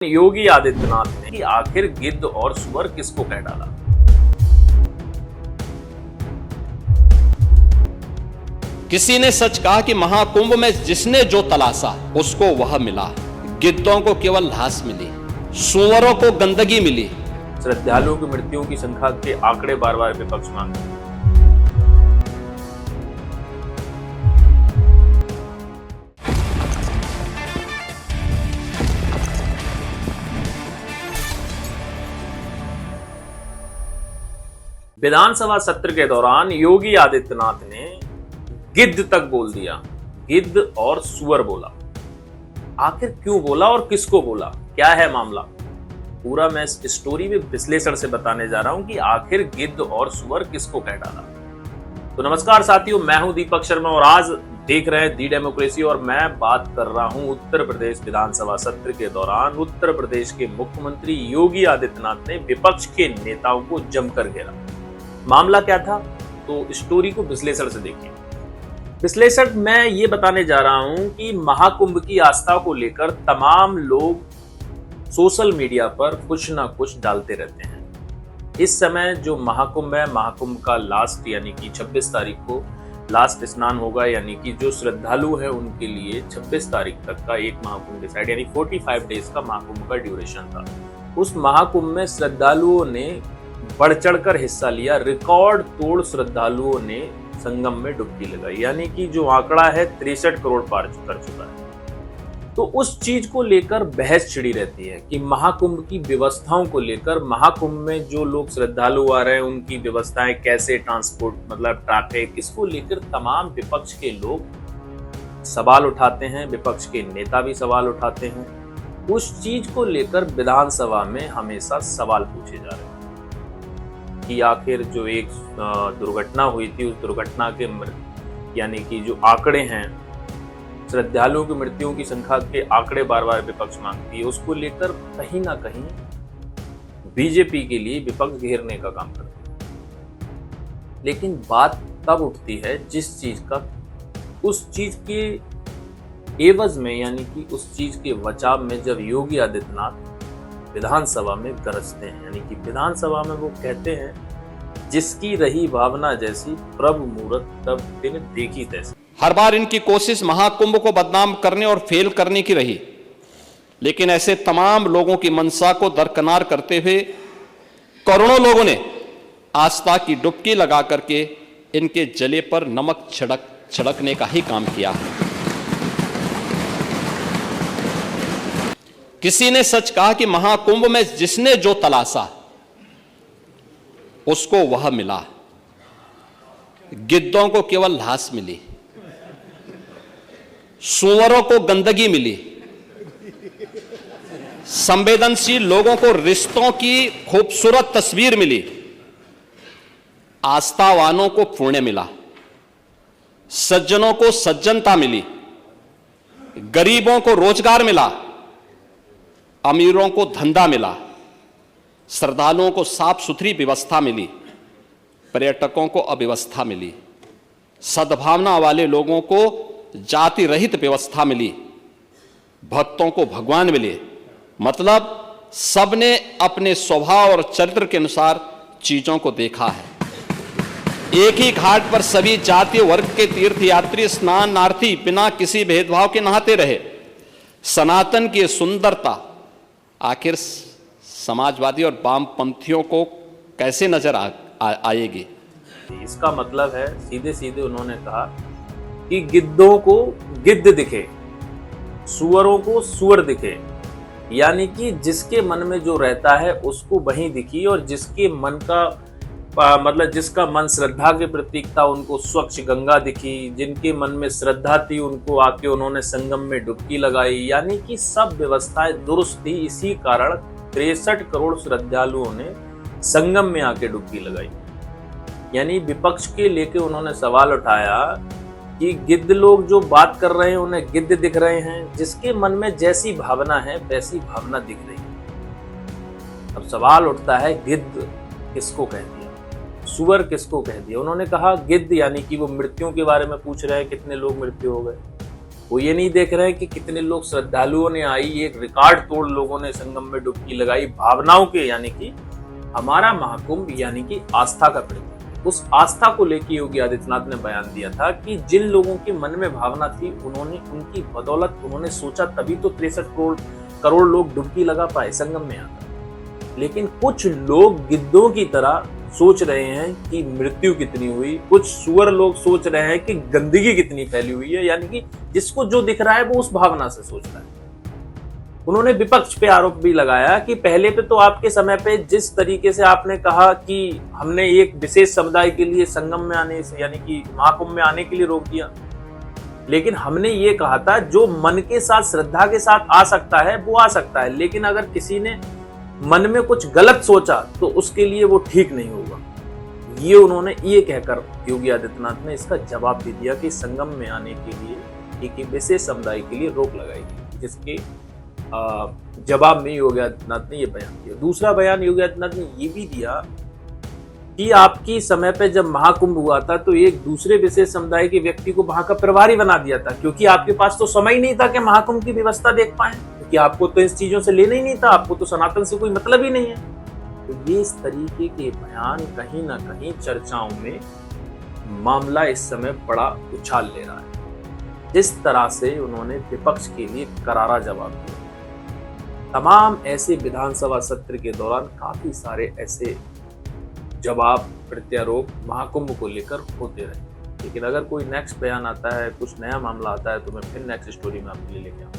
योगी आदित्यनाथ ने कि आखिर गिद्ध और सुअर किसको कह डाला। किसी ने सच कहा कि महाकुंभ में जिसने जो तलाशा उसको वह मिला। गिद्धों को केवल घास मिली, सुअरों को गंदगी मिली। श्रद्धालुओं की मृत्युओं की संख्या के आंकड़े बार बार विपक्ष मांगते हैं। विधानसभा सत्र के दौरान योगी आदित्यनाथ ने गिद्ध तक बोल दिया, गिद्ध और सुअर बोला। आखिर क्यों बोला और किसको बोला, क्या है मामला, पूरा मैं इस स्टोरी में विश्लेषण से बताने जा रहा हूं कि आखिर गिद्ध और सुअर किसको कह डाला। तो नमस्कार साथियों, मैं हूं दीपक शर्मा और आज देख रहे हैं दी डेमोक्रेसी और मैं बात कर रहा हूं उत्तर प्रदेश विधानसभा सत्र के दौरान उत्तर प्रदेश के मुख्यमंत्री योगी आदित्यनाथ ने विपक्ष के नेताओं को जमकर घेरा। मामला क्या था, तो स्टोरी को विश्लेषण से देखिए। विश्लेषण मैं ये बताने जा रहा हूं कि महाकुंभ की आस्था को लेकर तमाम लोग सोशल मीडिया पर कुछ ना कुछ डालते रहते हैं। इस समय जो महाकुंभ है, महाकुंभ का लास्ट यानी कि 26 तारीख को लास्ट स्नान होगा, यानी कि जो श्रद्धालु है उनके लिए 26 तारीख तक का एक महाकुंभ डिसाइड यानी 45 डेज का महाकुंभ का ड्यूरेशन था। उस महाकुंभ में श्रद्धालुओं ने बढ़ चढ़कर हिस्सा लिया। रिकॉर्ड तोड़ श्रद्धालुओं ने संगम में डुबकी लगाई, यानी कि जो आंकड़ा है 63 करोड़ पार कर चुका है। तो उस चीज को लेकर बहस छिड़ी रहती है कि महाकुंभ की व्यवस्थाओं को लेकर, महाकुंभ में जो लोग श्रद्धालु आ रहे हैं उनकी व्यवस्थाएं कैसे, ट्रांसपोर्ट मतलब ट्रैफिक, इसको लेकर तमाम विपक्ष के लोग सवाल उठाते हैं, विपक्ष के नेता भी सवाल उठाते हैं। उस चीज को लेकर विधानसभा में हमेशा सवाल पूछे जा रहे हैं कि आखिर जो एक दुर्घटना हुई थी, उस दुर्घटना के यानी कि जो आंकड़े हैं, श्रद्धालुओं की मृत्युओं की संख्या के आंकड़े बार बार विपक्ष मांगती है, उसको लेकर कहीं ना कहीं बीजेपी के लिए विपक्ष घेरने का काम करता है। लेकिन बात तब उठती है जिस चीज का उस चीज के एवज में यानी कि उस चीज के बचाव में जब योगी आदित्यनाथ विधानसभा में गरजते हैं, यानी कि विधानसभा में वो कहते हैं जिसकी रही भावना जैसी प्रभु मूरत तब दिन देखी तैसी। हर बार इनकी कोशिश महाकुंभ को बदनाम करने और फेल करने की रही, लेकिन ऐसे तमाम लोगों की मंशा को दरकिनार करते हुए करोड़ों लोगों ने आस्था की डुबकी लगा करके इनके जले पर नमक छिड़कने का ही काम किया। किसी ने सच कहा कि महाकुंभ में जिसने जो तलाशा उसको वह मिला। गिद्धों को केवल घास मिली, सुअरों को गंदगी मिली। संवेदनशील लोगों को रिश्तों की खूबसूरत तस्वीर मिली। आस्थावानों को पुण्य मिला, सज्जनों को सज्जनता मिली, गरीबों को रोजगार मिला, अमीरों को धंधा मिला, श्रद्धालुओं को साफ सुथरी व्यवस्था मिली, पर्यटकों को अव्यवस्था मिली, सद्भावना वाले लोगों को जाति रहित व्यवस्था मिली, भक्तों को भगवान मिले। मतलब सबने अपने स्वभाव और चरित्र के अनुसार चीजों को देखा है। एक ही घाट पर सभी जातीय वर्ग के तीर्थयात्री स्नानार्थी बिना किसी भेदभाव के नहाते रहे। सनातन की सुंदरता आखिर समाजवादी और वामपंथियों को कैसे नजर आएगी। इसका मतलब है सीधे सीधे उन्होंने कहा कि गिद्धों को गिद्ध दिखे, सुअरों को सुअर दिखे, यानी कि जिसके मन में जो रहता है उसको वही दिखी, और जिसके मन का मतलब जिसका मन श्रद्धा के प्रतीक था उनको स्वच्छ गंगा दिखी, जिनके मन में श्रद्धा थी उनको आके उन्होंने संगम में डुबकी लगाई, यानी कि सब व्यवस्थाएं दुरुस्त थी। इसी कारण 63 करोड़ श्रद्धालुओं ने संगम में आके डुबकी लगाई। यानी विपक्ष के लेके उन्होंने सवाल उठाया कि गिद्ध लोग जो बात कर रहे हैं उन्हें गिद्ध दिख रहे हैं, जिसके मन में जैसी भावना है वैसी भावना दिख रही है। अब सवाल उठता है गिद्ध किसको कह दिया, सुअर किसको कह दिया। उन्होंने कहा गिद्ध, यानी कि वो मृत्युओं के बारे में पूछ रहे हैं, कितने लोग मृत्यु हो गए। वो ये नहीं देख रहे हैं कि कितने लोग श्रद्धालुओं ने आई, एक रिकॉर्ड तोड़ लोगों ने संगम में डुबकी लगाई भावनाओं के, यानी कि हमारा महाकुंभ यानी कि आस्था का प्रतीक। उस आस्था को लेकर योगी आदित्यनाथ ने बयान दिया था कि जिन लोगों के मन में भावना थी उन्होंने उनकी बदौलत उन्होंने सोचा, तभी तो 63 करोड़ लोग डुबकी लगा पाए संगम में आकर। लेकिन कुछ लोग गिद्धों की तरह सोच रहे हैं कि मृत्यु कितनी हुई, कुछ सुअर लोग सोच रहे हैं कि गंदगी कितनी फैली हुई है, यानी कि जिसको जो दिख रहा है वो उस भावना से सोच रहा है। उन्होंने विपक्ष पे आरोप भी लगाया कि पहले पे तो आपके समय पे जिस तरीके से आपने कहा कि हमने एक विशेष समुदाय के लिए संगम में आने से यानी कि महाकुंभ में आने के लिए रोक दिया, लेकिन हमने ये कहा था जो मन के साथ श्रद्धा के साथ आ सकता है वो आ सकता है, लेकिन अगर किसी ने मन में कुछ गलत सोचा तो उसके लिए वो ठीक नहीं होगा। ये उन्होंने ये कहकर योगी आदित्यनाथ ने इसका जवाब भी दिया कि संगम में आने के लिए एक विशेष समुदाय के लिए रोक लगाई गई, जिसके जवाब में योगी आदित्यनाथ ने ये बयान दिया। दूसरा बयान योगी आदित्यनाथ ने ये भी दिया कि आपकी समय पे जब महाकुंभ हुआ था तो एक दूसरे विशेष समुदाय के व्यक्ति को वहां का प्रभारी बना दिया था, क्योंकि आपके पास तो समय ही नहीं था कि महाकुंभ की व्यवस्था देख पाए, क्योंकि आपको तो इस चीजों से लेना ही नहीं था, आपको तो सनातन से कोई मतलब ही नहीं है। तो ये इस तरीके के बयान कहीं ना कहीं चर्चाओं में मामला इस समय बड़ा उछाल ले रहा है। जिस तरह से उन्होंने विपक्ष के लिए करारा जवाब दिया, तमाम ऐसे विधानसभा सत्र के दौरान काफी सारे ऐसे जवाब प्रत्यारोप महाकुंभ को लेकर होते रहे। लेकिन अगर कोई नेक्स्ट बयान आता है, कुछ नया मामला आता है, तो मैं फिर नेक्स्ट स्टोरी में आपके लिए लेके आऊंगा।